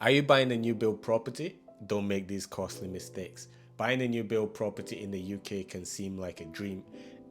Are you buying a new build property? Don't make these costly mistakes. Buying a new build property in the UK can seem like a dream.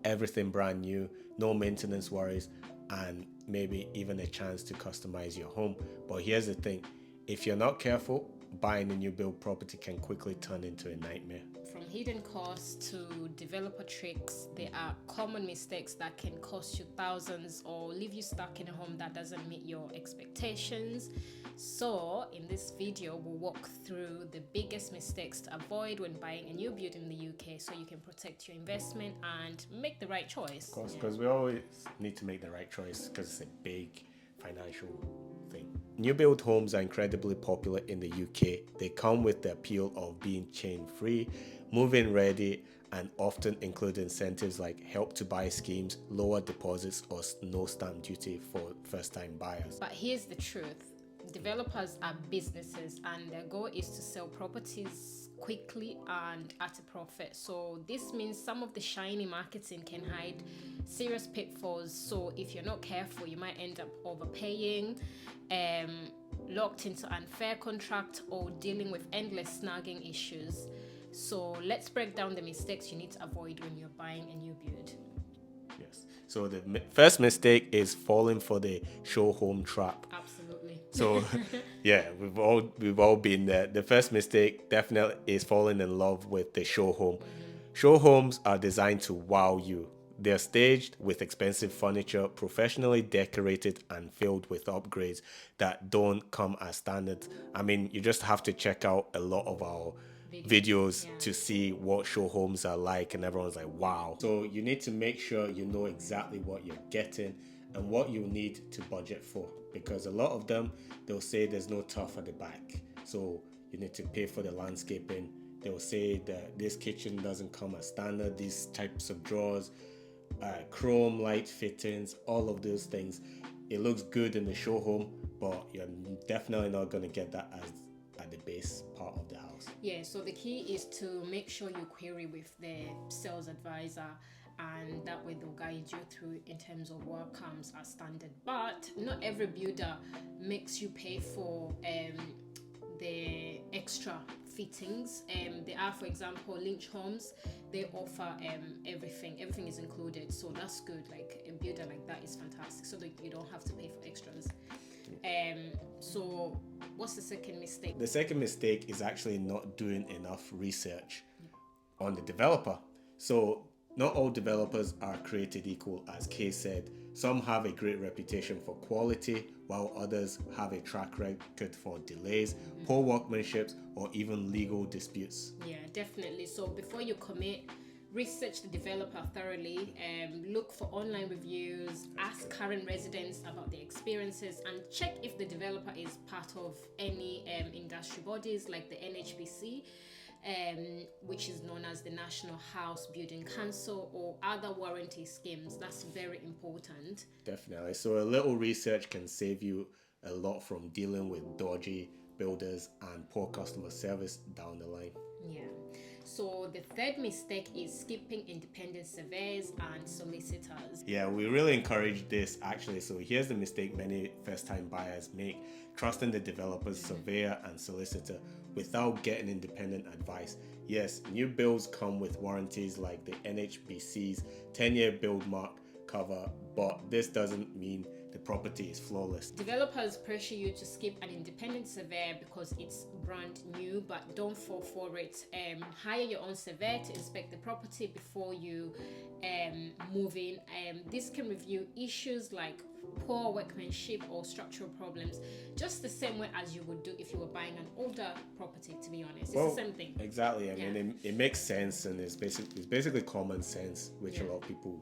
Everything brand new, no maintenance worries, and maybe even a chance to customize your home. But here's the thing, if you're not careful, buying a new build property can quickly turn into a nightmare. From hidden costs to developer tricks, there are common mistakes that can cost you thousands or leave you stuck in a home that doesn't meet your expectations. So, in this video, we'll walk through the biggest mistakes to avoid when buying a new build in the UK so you can protect your investment and make the right choice. Of course, because we always need to make the right choice because it's a big financial thing. New build homes are incredibly popular in the UK. They come with the appeal of being chain free, move-in ready, and often include incentives like help to buy schemes, lower deposits, or no stamp duty for first-time buyers. But here's the truth. Developers are businesses and their goal is to sell properties quickly and at a profit. So this means some of the shiny marketing can hide serious pitfalls. So if you're not careful, you might end up overpaying, locked into unfair contract, or dealing with endless snagging issues. So let's break down the mistakes you need to avoid when you're buying a new build. Yes. So the first mistake is falling for the show home trap. Absolutely. So, yeah, we've all been there. The first mistake definitely is falling in love with the show home. Show homes are designed to wow you. They're staged with expensive furniture, professionally decorated, and filled with upgrades that don't come as standard. I mean, you just have to check out a lot of our videos Yeah. to see what show homes are like, and everyone's like, wow. So you need to make sure you know exactly what you're getting and what you need to budget for, because a lot of them, they'll say there's no turf at the back, so you need to pay for the landscaping. They'll say that this kitchen doesn't come as standard, these types of drawers, chrome light fittings, all of those things. It looks good in the show home, but you're definitely not going to get that as at the base part of the house. Yeah, so the key is to make sure you query with the sales advisor, and that way they'll guide you through in terms of what comes as standard. But not every builder makes you pay for the extra fittings. There are, for example, Lynch Homes. They offer everything. Everything is included, so that's good. Like a builder like that is fantastic, so that you don't have to pay for extras. So what's the second mistake? The second mistake is actually not doing enough research on the developer. So not all developers are created equal, as Kay said. Some have a great reputation for quality, while others have a track record for delays, poor workmanship, or even legal disputes. Yeah, definitely. So before you commit, research the developer thoroughly, look for online reviews, ask current residents about their experiences, and check if the developer is part of any industry bodies like the NHBC, which is known as the National House Building Council, or other warranty schemes. That's very important. Definitely. So a little research can save you a lot from dealing with dodgy builders and poor customer service down the line. Yeah. So the third mistake is skipping independent surveyors and solicitors. Yeah, we really encourage this actually. So here's the mistake many first-time buyers make: trusting the developer's surveyor and solicitor without getting independent advice. Yes, new builds come with warranties like the NHBC's 10-year build mark cover, but this doesn't mean the property is flawless. Developers pressure you to skip an independent surveyor because it's brand new, but don't fall for it. Hire your own surveyor to inspect the property before you move in. This can review issues like poor workmanship or structural problems, just the same way as you would do if you were buying an older property, to be honest. It's the same thing. Exactly. I mean, it makes sense, and it's basically common sense, which a lot of people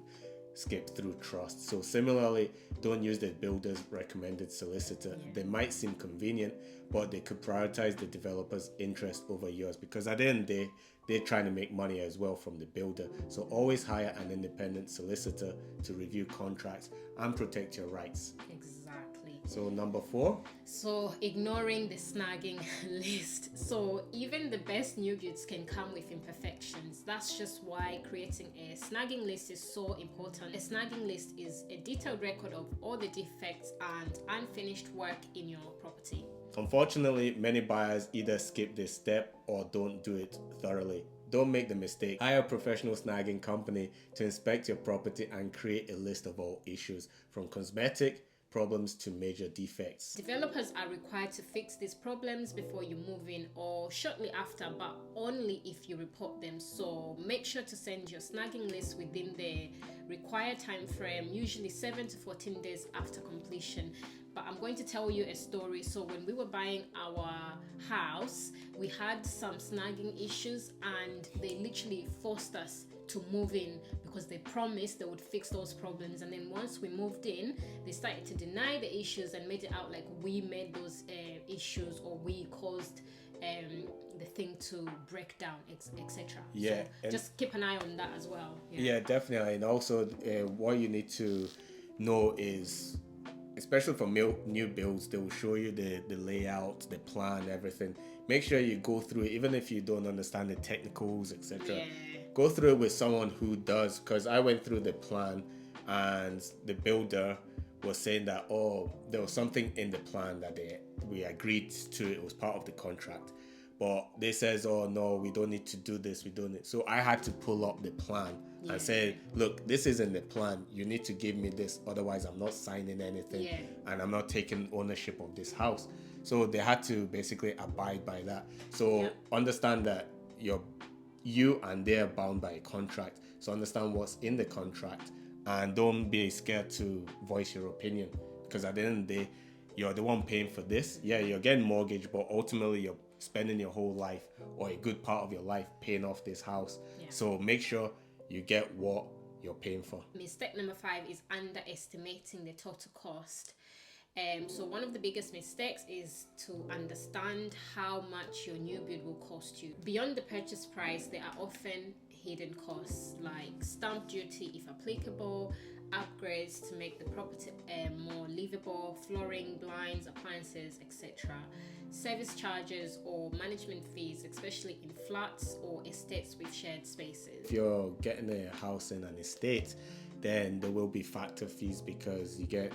skip through trust. So similarly, don't use the builder's recommended solicitor. They might seem convenient, but they could prioritize the developer's interest over yours, because at the end of the day, they're trying to make money as well from the builder. So always hire an independent solicitor to review contracts and protect your rights. Exactly. So number 4. So ignoring the snagging list. So even the best new builds can come with imperfections. That's just why creating a snagging list is so important. A snagging list is a detailed record of all the defects and unfinished work in your property. Unfortunately, many buyers either skip this step or don't do it thoroughly. Don't make the mistake. Hire a professional snagging company to inspect your property and create a list of all issues, from cosmetic problems to major defects. Developers are required to fix these problems before you move in or shortly after, but only if you report them. So make sure to send your snagging list within the required time frame, usually 7 to 14 days after completion. But I'm going to tell you a story. So when we were buying our house, we had some snagging issues and they literally forced us to move in because they promised they would fix those problems. And then once we moved in, they started to deny the issues and made it out like we made those issues or we caused the thing to break down, etc. Yeah, so just keep an eye on that as well. Yeah, definitely. And also, what you need to know is, especially for new builds, they will show you the layout, the plan, everything. Make sure you go through it, even if you don't understand the technicals, etc. Go through it with someone who does, because I went through the plan and the builder was saying that, oh, there was something in the plan that we agreed to, it was part of the contract. But they says, oh no, we don't need to do this, we don't need. So I had to pull up the plan and say, look, this isn't the plan. You need to give me this, otherwise I'm not signing anything and I'm not taking ownership of this house. So they had to basically abide by that. So understand that you and they are bound by a contract. So understand what's in the contract and don't be scared to voice your opinion, because at the end of the day, you're the one paying for this. Yeah, you're getting mortgage, but ultimately you're spending your whole life or a good part of your life paying off this house. So make sure you get what you're paying for. Mistake number 5 is underestimating the total cost. So one of the biggest mistakes is to understand how much your new build will cost you. Beyond the purchase price, there are often hidden costs like stamp duty if applicable, upgrades to make the property more livable, flooring, blinds, appliances, etc. Service charges or management fees, especially in flats or estates with shared spaces. If you're getting a house in an estate, then there will be factor fees because you get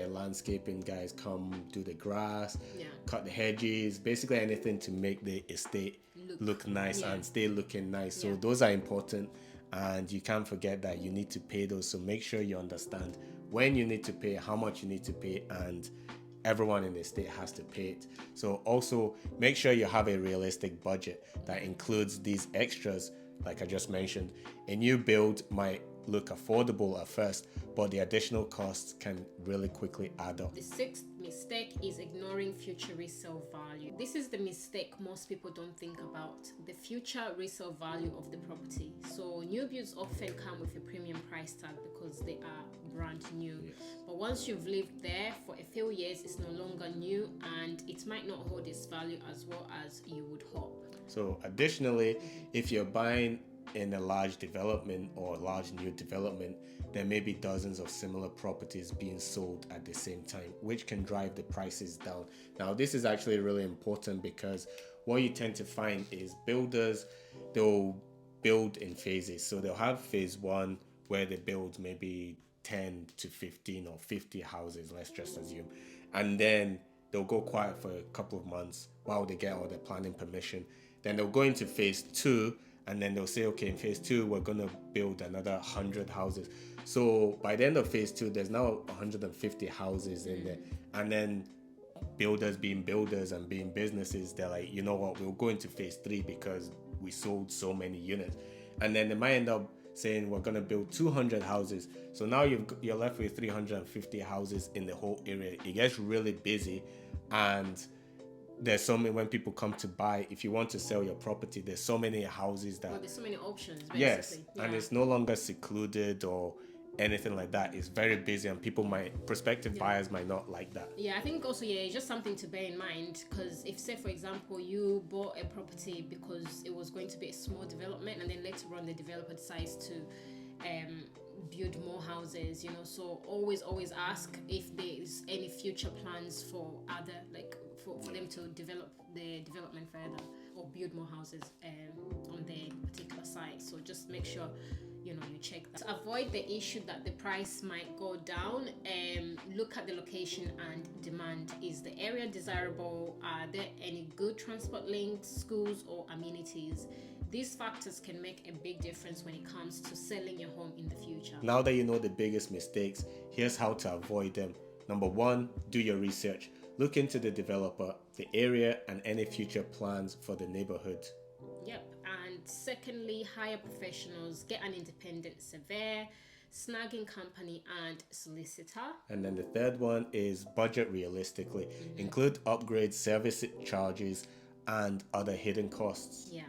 landscaping guys come do the grass, cut the hedges, basically anything to make the estate look nice and stay looking nice. So those are important, and you can't forget that you need to pay those. So make sure you understand when you need to pay, how much you need to pay, and everyone in the estate has to pay it. So also make sure you have a realistic budget that includes these extras. Like I just mentioned, a new build might look affordable at first, but the additional costs can really quickly add up. The 6th mistake is ignoring future resale value. This is the mistake most people don't think about, the future resale value of the property. So new builds often come with a premium price tag because they are brand new. But once you've lived there for a few years, it's no longer new and it might not hold its value as well as you would hope. So additionally, if you're buying in a large development or large new development, there may be dozens of similar properties being sold at the same time, which can drive the prices down. Now, this is actually really important because what you tend to find is builders, they'll build in phases. So they'll have phase 1 where they build maybe 10 to 15 or 50 houses, let's just assume. And then they'll go quiet for a couple of months while they get all their planning permission. Then they'll go into phase 2, and then they'll say, okay, in phase 2, we're going to build another 100 houses. So by the end of phase 2, there's now 150 houses in there. And then builders being builders and being businesses, they're like, you know what, we'll go into phase 3 because we sold so many units. And then they might end up saying, we're going to build 200 houses. So now you're left with 350 houses in the whole area. It gets really busy, and there's so many, when people come to buy, if you want to sell your property, there's so many houses that there's so many options basically. Yes, and it's no longer secluded or anything like that. It's very busy, and prospective buyers might not like that. I think also it's just something to bear in mind, because if, say for example, you bought a property because it was going to be a small development and then later on the developer decides to build more houses, so always ask if there's any future plans for other, like for them to develop the development further or build more houses on their particular site. So just make sure you check that. To avoid the issue that the price might go down, look at the location and demand. Is the area desirable? Are there any good transport links, schools, or amenities? These factors can make a big difference when it comes to selling your home in the future. Now that you know the biggest mistakes, here's how to avoid them. Number 1, do your research. Look into the developer, the area, and any future plans for the neighborhood. Yep. And secondly, hire professionals. Get an independent surveyor, snagging company, and solicitor. And then the third one is budget realistically. Include upgrades, service charges, and other hidden costs. Yeah.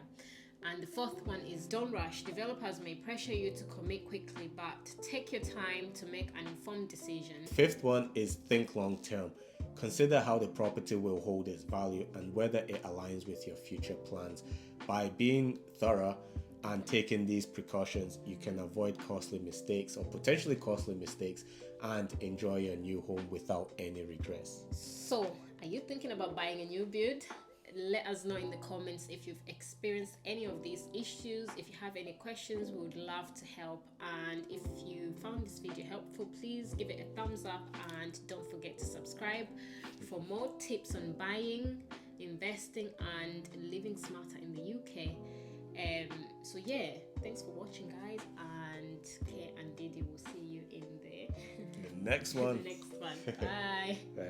And the fourth one is don't rush. Developers may pressure you to commit quickly, but take your time to make an informed decision. Fifth one is think long term. Consider how the property will hold its value and whether it aligns with your future plans. By being thorough and taking these precautions, you can avoid costly mistakes or potentially costly mistakes and enjoy your new home without any regrets. So, are you thinking about buying a new build? Let us know in the comments if you've experienced any of these issues. If you have any questions, we would love to help. And if you found this video helpful, please give it a thumbs up and don't forget to subscribe for more tips on buying, investing, and living smarter in the UK. So yeah, thanks for watching, guys, and Kay and Didi will see you in the The next one. next one. Bye. Bye.